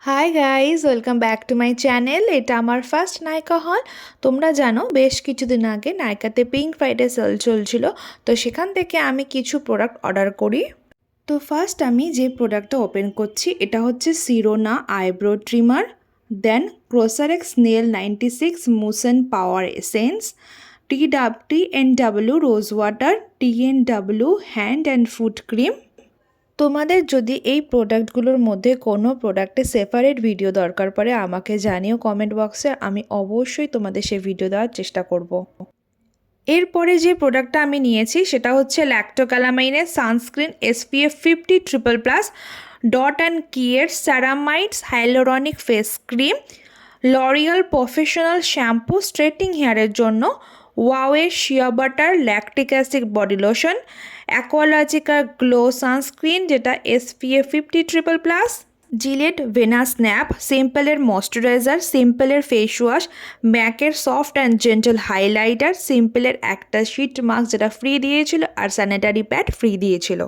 Hi guys, welcome back to my channel. এটা আমার first নায়িকা হল। তোমরা জানো বেশ কিছুদিন আগে নায়িকাতে পিঙ্ক ফ্রাইডে সেল চলছিল, তো সেখান থেকে আমি কিছু প্রোডাক্ট অর্ডার করি। তো ফার্স্ট আমি যে প্রোডাক্টটা ওপেন করছি এটা হচ্ছে সিরোনা আইব্রো ট্রিমার, দেন ক্রোসারেক্স নেল 96 মুসেন power essence, TNW rose water, TNW hand and foot cream. তোমাদের যদি এই প্রোডাক্টগুলোর মধ্যে কোনো প্রোডাক্টে সেপারেট ভিডিও দরকার পড়ে আমাকে জানিও কমেন্ট বক্সে, আমি অবশ্যই তোমাদের সেই ভিডিও দেওয়ার চেষ্টা করব। এরপরে যে প্রোডাক্টটা আমি নিয়েছি সেটা হচ্ছে ল্যাক্টোক্যালামাইনের sunscreen SPF 50++, dot and key ceramides hyaluronic face cream, L'Oreal professional shampoo straightening হেয়ারের জন্য, ওয়াওয়ের shea butter lactic acid body lotion, Aqualogica glow sunscreen যেটা SPF 50++, জিলেট ভেনা স্ন্যাপ, সিম্পলের ময়শ্চারাইজার, সিম্পলের ফেস ওয়াশ, ম্যাকের সফট অ্যান্ড জেন্টাল হাইলাইটার, সিম্পলের একটা sheet mask যেটা ফ্রি দিয়েছিল, আর স্যানিটারি প্যাড ফ্রি দিয়েছিল।